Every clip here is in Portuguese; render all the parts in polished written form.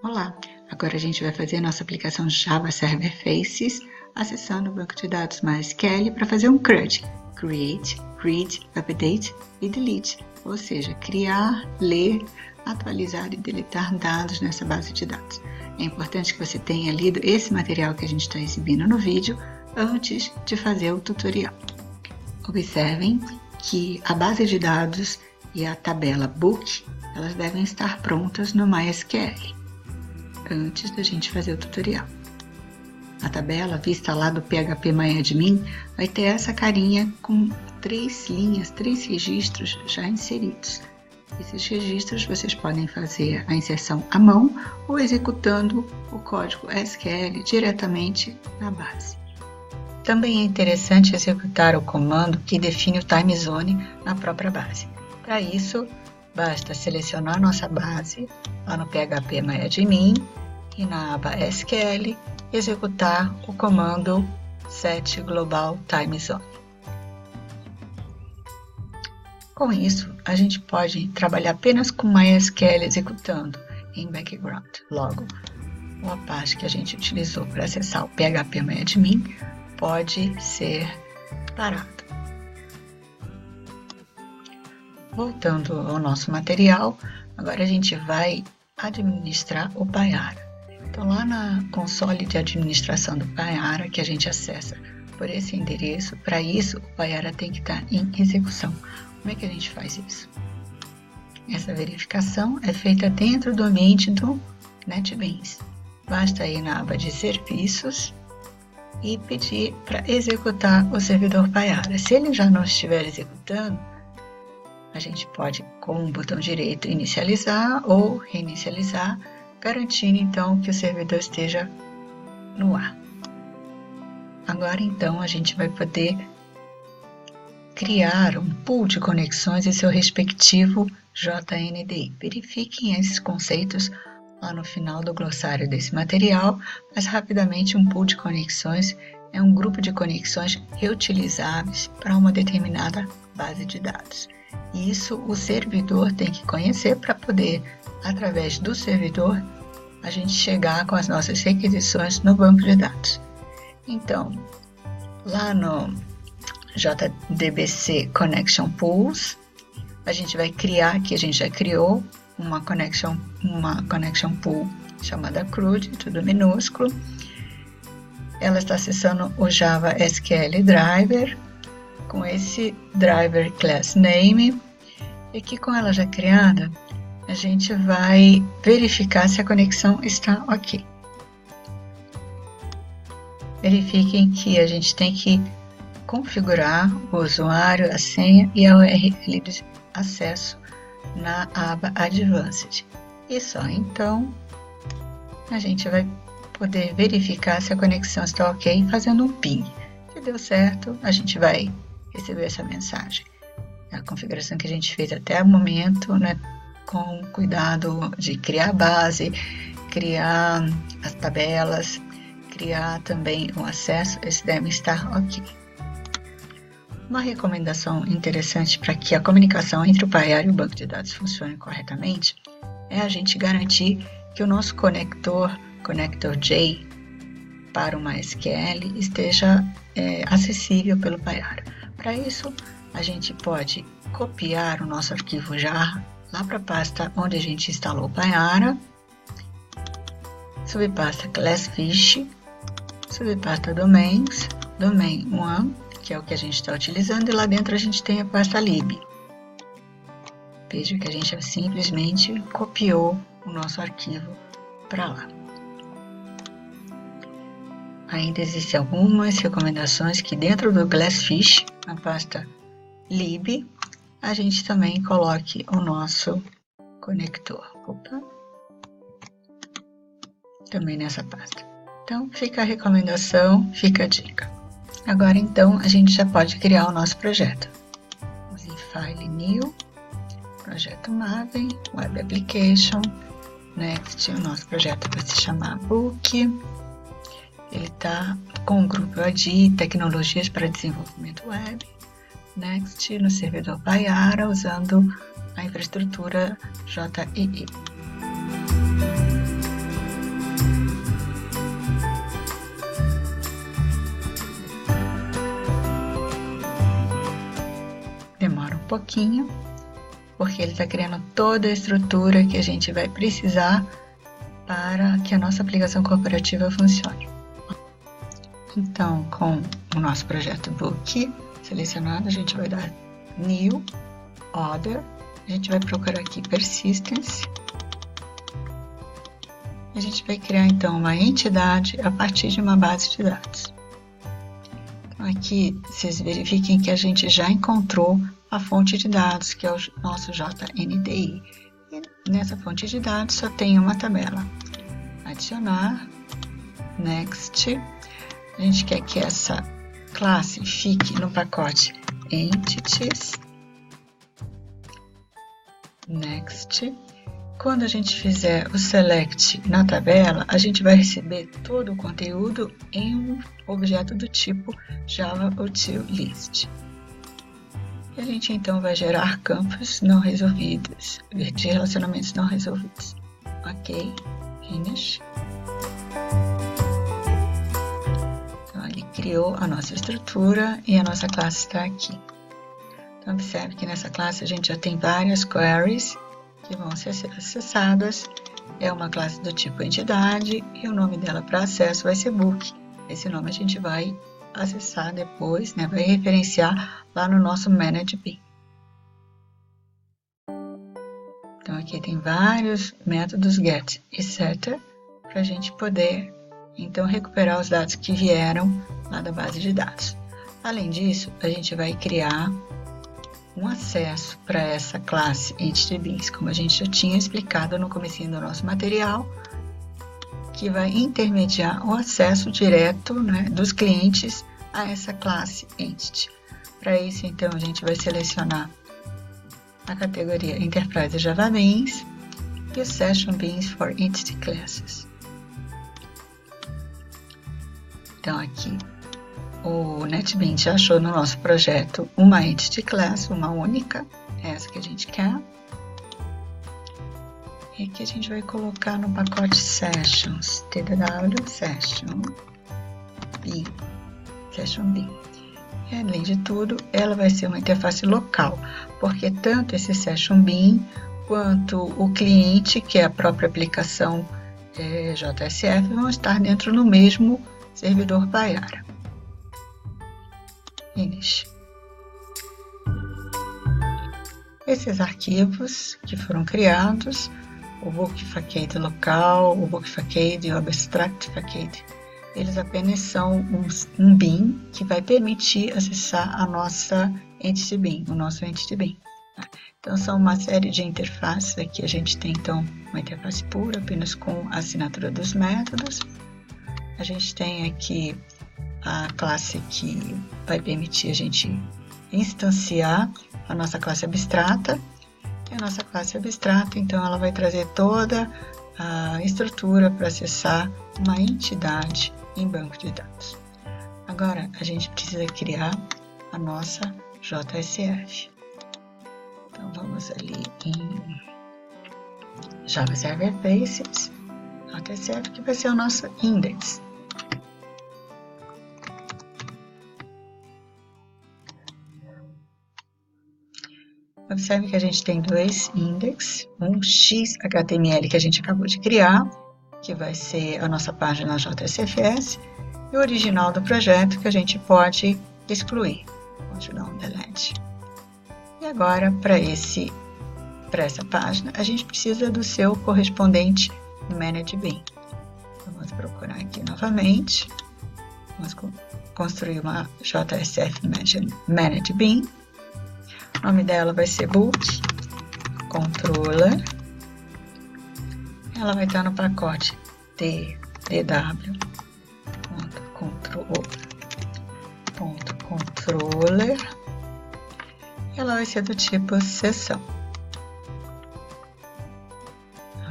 Olá, agora a gente vai fazer a nossa aplicação Java Server Faces acessando o banco de dados MySQL para fazer um CRUD, Create, Read, Update e Delete, ou seja, criar, ler, atualizar e deletar dados nessa base de dados. É importante que você tenha lido esse material que a gente está exibindo no vídeo antes de fazer o tutorial. Observem que a base de dados e a tabela Book, elas devem estar prontas no MySQL antes da gente fazer o tutorial. A tabela vista lá do phpMyAdmin vai ter essa carinha com 3 linhas, 3 registros já inseridos. Esses registros vocês podem fazer a inserção à mão ou executando o código SQL diretamente na base. Também é interessante executar o comando que define o time zone na própria base. Para isso, basta selecionar nossa base lá no phpMyAdmin e na aba SQL executar o comando set global time zone. Com isso, a gente pode trabalhar apenas com MySQL executando em background. Logo, o Apache que a gente utilizou para acessar o phpMyAdmin pode ser parado. Voltando ao nosso material, agora a gente vai administrar o Payara. Então, lá na console de administração do Payara, que a gente acessa por esse endereço, para isso o Payara tem que estar em execução. Como é que a gente faz isso? Essa verificação é feita dentro do ambiente do NetBeans. Basta ir na aba de serviços e pedir para executar o servidor Payara. Se ele já não estiver executando, a gente pode, com o botão direito, inicializar ou reinicializar, garantindo então que o servidor esteja no ar. Agora então a gente vai poder criar um pool de conexões e seu respectivo JNDI. Verifiquem esses conceitos lá no final do glossário desse material, mas rapidamente um pool de conexões é um grupo de conexões reutilizáveis para uma determinada base de dados. Isso o servidor tem que conhecer para poder, através do servidor, a gente chegar com as nossas requisições no banco de dados. Então, lá no JDBC Connection Pools, a gente vai criar, que a gente já criou, uma connection pool chamada CRUD, tudo minúsculo. Ela está acessando o Java SQL Driver, com esse driver class name, e que com ela já criada, a gente vai verificar se a conexão está ok. Verifiquem que a gente tem que configurar o usuário, a senha e a URL de acesso na aba Advanced. E só então a gente vai poder verificar se a conexão está ok fazendo um ping. Se deu certo, a gente vai receber essa mensagem. A configuração que a gente fez até o momento, né, com cuidado de criar a base, criar as tabelas, criar também o acesso, eles devem estar ok. Uma recomendação interessante para que a comunicação entre o Payara e o banco de dados funcione corretamente é a gente garantir que o nosso conector J para o MySQL esteja acessível pelo Payara. Para isso, a gente pode copiar o nosso arquivo jar lá para a pasta onde a gente instalou o Payara, subpasta Glassfish, subpasta Domains, Domain 1, que é o que a gente está utilizando, e lá dentro a gente tem a pasta lib. Veja que a gente simplesmente copiou o nosso arquivo para lá. Ainda existem algumas recomendações que dentro do Glassfish, na pasta lib, a gente também coloque o nosso conector. Também nessa pasta. Então, fica a recomendação, fica a dica. Agora, então, a gente já pode criar o nosso projeto. Vamos em File New, Projeto Maven, Web Application, Next, o nosso projeto vai se chamar Book. Ele está com o grupo AD, Tecnologias para Desenvolvimento Web. Next, no servidor Payara, usando a infraestrutura JEE. pouquinho, porque ele está criando toda a estrutura que a gente vai precisar para que a nossa aplicação corporativa funcione. Então, com o nosso projeto Book selecionado, a gente vai dar New, Other, a gente vai procurar aqui Persistence, a gente vai criar então uma entidade a partir de uma base de dados. Então, aqui vocês verifiquem que a gente já encontrou a fonte de dados, que é o nosso JNDI. E nessa fonte de dados só tem uma tabela. Adicionar, Next. A gente quer que essa classe fique no pacote Entities. Next. Quando a gente fizer o Select na tabela, a gente vai receber todo o conteúdo em um objeto do tipo Java-util-list. E a gente então vai gerar campos não resolvidos, de relacionamentos não resolvidos. Ok, Finish. Então ele criou a nossa estrutura e a nossa classe está aqui. Então observe que nessa classe a gente já tem várias queries que vão ser acessadas. É uma classe do tipo entidade e o nome dela para acesso vai ser book. Esse nome a gente vai acessar depois, né? Vai referenciar lá no nosso Manage Bean. Então aqui tem vários métodos get e setter para a gente poder então recuperar os dados que vieram lá da base de dados. Além disso, a gente vai criar um acesso para essa classe Entity Beans, como a gente já tinha explicado no comecinho do nosso material, que vai intermediar o acesso direto, né, dos clientes a essa classe Entity. Para isso, então, a gente vai selecionar a categoria Enterprise Java Beans e o Session Beans for Entity Classes. Então, aqui o NetBeans já achou no nosso projeto uma Entity Class, uma única, essa que a gente quer. E aqui a gente vai colocar no pacote Sessions, TDW Session Bean. Session Bean. E, além de tudo, ela vai ser uma interface local, porque tanto esse Session Bean quanto o cliente, que é a própria aplicação JSF, vão estar dentro do mesmo servidor Payara. Finish. Esses arquivos que foram criados, o Book Facade local, o Book Facade e o Abstract Facade, eles apenas são um bin que vai permitir acessar a nossa Entity Bean, o nosso Entity Bean. Tá? Então são uma série de interfaces. Aqui a gente tem então uma interface pura, apenas com a assinatura dos métodos. A gente tem aqui a classe que vai permitir a gente instanciar a nossa classe abstrata. E a nossa classe abstrata, então, ela vai trazer toda a estrutura para acessar uma entidade em banco de dados. Agora, a gente precisa criar a nossa JSF. Então, vamos ali em Java Server Faces, JSF, que vai ser o nosso index. Observe que a gente tem dois index, um XHTML que a gente acabou de criar, que vai ser a nossa página JSFS, e o original do projeto que a gente pode excluir. Pode dar um delete. E agora, para essa página, a gente precisa do seu correspondente Manage Bean. Então, vamos procurar aqui novamente. Vamos construir uma JSF Manage Bean. O nome dela vai ser Book Controller. Ela vai estar no pacote dw.controller. Ela vai ser do tipo sessão.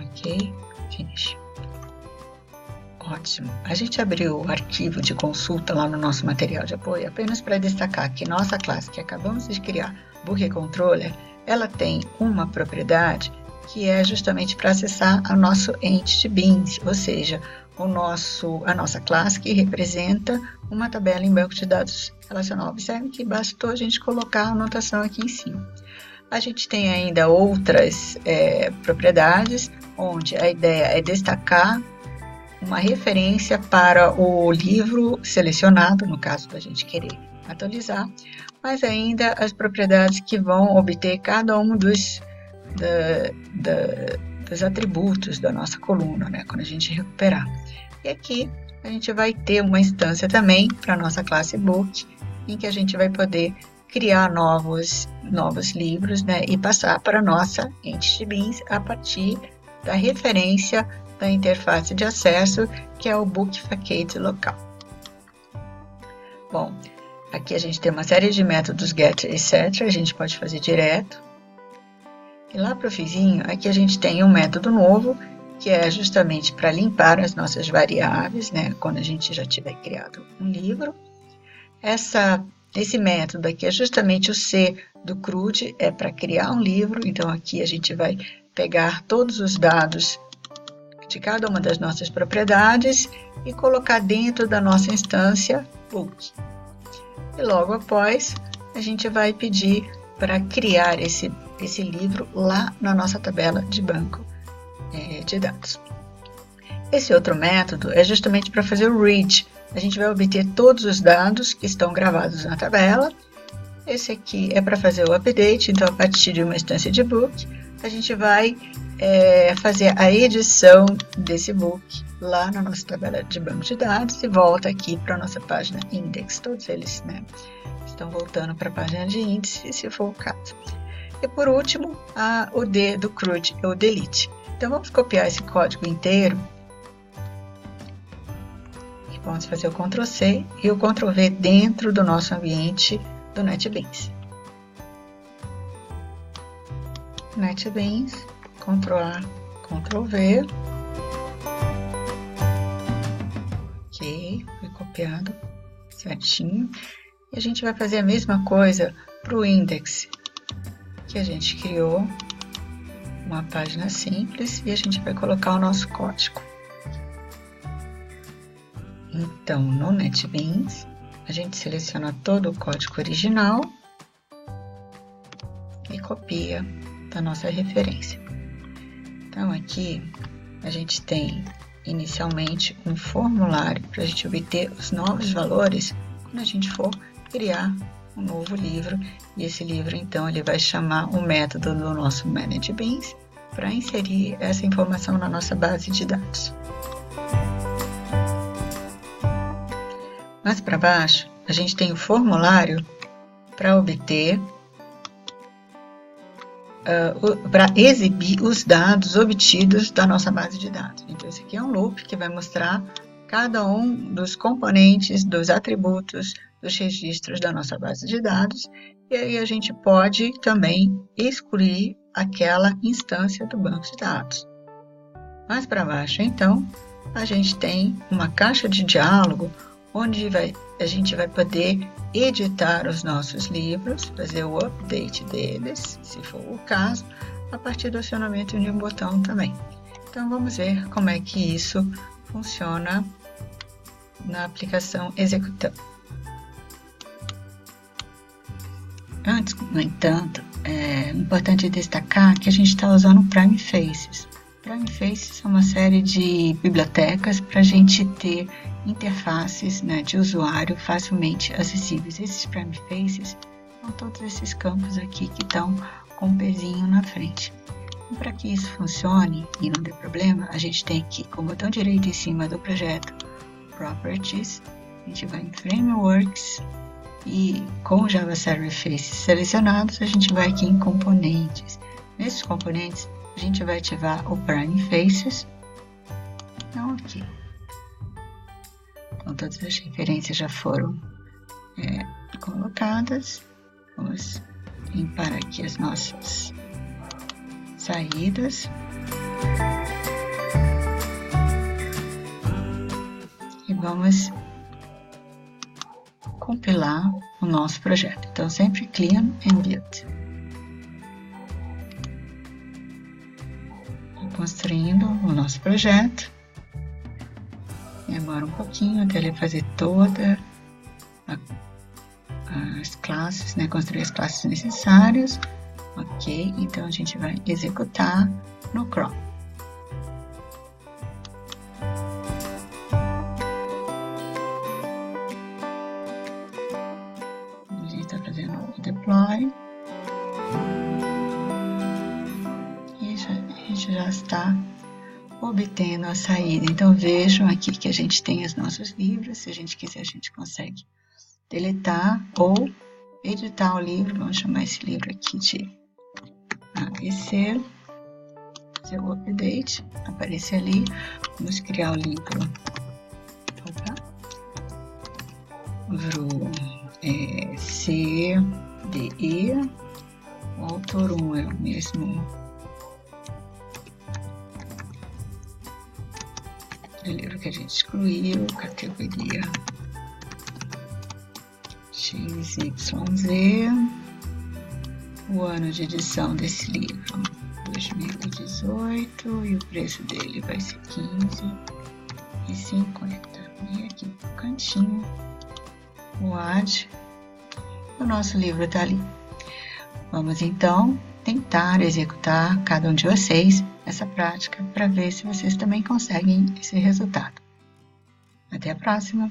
Ok, finish. Ótimo. A gente abriu o arquivo de consulta lá no nosso material de apoio apenas para destacar que nossa classe que acabamos de criar, Book Controller, ela tem uma propriedade que é justamente para acessar o nosso Entity Beans, ou seja, a nossa classe que representa uma tabela em banco de dados relacional. Observe que bastou a gente colocar a anotação aqui em cima. A gente tem ainda outras propriedades, onde a ideia é destacar uma referência para o livro selecionado, no caso da gente querer atualizar, mas ainda as propriedades que vão obter cada um dos atributos da nossa coluna, né, quando a gente recuperar. E aqui a gente vai ter uma instância também para a nossa classe Book, em que a gente vai poder criar novos livros, né, e passar para a nossa Entity Beans a partir da referência da interface de acesso, que é o Book Facade local. Bom, aqui a gente tem uma série de métodos get, etc. A gente pode fazer direto. E lá para o finzinho, aqui a gente tem um método novo, que é justamente para limpar as nossas variáveis, né, quando a gente já tiver criado um livro. Esse método aqui é justamente o C do CRUD, é para criar um livro. Então aqui a gente vai pegar todos os dados de cada uma das nossas propriedades e colocar dentro da nossa instância Book. E logo após, a gente vai pedir para criar esse livro lá na nossa tabela de banco de dados. Esse outro método é justamente para fazer o read. A gente vai obter todos os dados que estão gravados na tabela. Esse aqui é para fazer o update, então a partir de uma instância de book, a gente vai fazer a edição desse book lá na nossa tabela de banco de dados e volta aqui para a nossa página index. Todos eles, né, estão voltando para a página de índice, se for o caso. E por último, o D do CRUD é o delete. Então vamos copiar esse código inteiro e vamos fazer o Ctrl C e o Ctrl V dentro do nosso ambiente do NetBeans. NetBeans, Ctrl A, Ctrl V. Ok, foi copiado certinho. E a gente vai fazer a mesma coisa para o index, que a gente criou uma página simples e a gente vai colocar o nosso código. Então, no NetBeans, a gente seleciona todo o código original e copia da nossa referência. Então, aqui a gente tem inicialmente um formulário para a gente obter os novos valores quando a gente for criar um novo livro, e esse livro então ele vai chamar o método do nosso ManageBeans para inserir essa informação na nossa base de dados. Mais para baixo, a gente tem o formulário para obter, para exibir os dados obtidos da nossa base de dados. Então, esse aqui é um loop que vai mostrar cada um dos componentes, dos atributos, dos registros da nossa base de dados, e aí a gente pode também excluir aquela instância do banco de dados. Mais para baixo, então, a gente tem uma caixa de diálogo onde a gente vai poder editar os nossos livros, fazer o update deles, se for o caso, a partir do acionamento de um botão também. Então, vamos ver como é que isso funciona na aplicação executando. Antes, no entanto, é importante destacar que a gente está usando o Prime Faces. Prime Faces é uma série de bibliotecas para a gente ter interfaces, né, de usuário facilmente acessíveis. Esses Prime Faces são todos esses campos aqui que estão com um pezinho na frente. Para que isso funcione e não dê problema, a gente tem aqui com o botão direito em cima do projeto Properties, a gente vai em Frameworks e com o Java Server Faces selecionados, a gente vai aqui em Componentes. Nesses componentes, a gente vai ativar o Prime Faces. Então, aqui. Então, todas as referências já foram colocadas. Vamos limpar aqui as nossas saídas. E vamos compilar o nosso projeto. Então, sempre clean and build. construindo o nosso projeto. Demora um pouquinho até ele fazer toda as classes, né? Construir as classes necessárias. Ok, então a gente vai executar no Chrome. A gente está fazendo o deploy. E a gente já está obtendo a saída. Então vejam aqui que a gente tem os nossos livros. Se a gente quiser, a gente consegue deletar ou editar o livro. Vamos chamar esse livro aqui de ABC. Fazer o update, aparecer ali. Vamos criar o livro. CDE. O autor 1 é o mesmo do livro que a gente excluiu. Categoria XYZ. O ano de edição desse livro, 2018, e o preço dele vai ser R$15,50. E aqui no cantinho, o AD, o nosso livro está ali. Vamos então tentar executar, cada um de vocês, essa prática para ver se vocês também conseguem esse resultado. Até a próxima!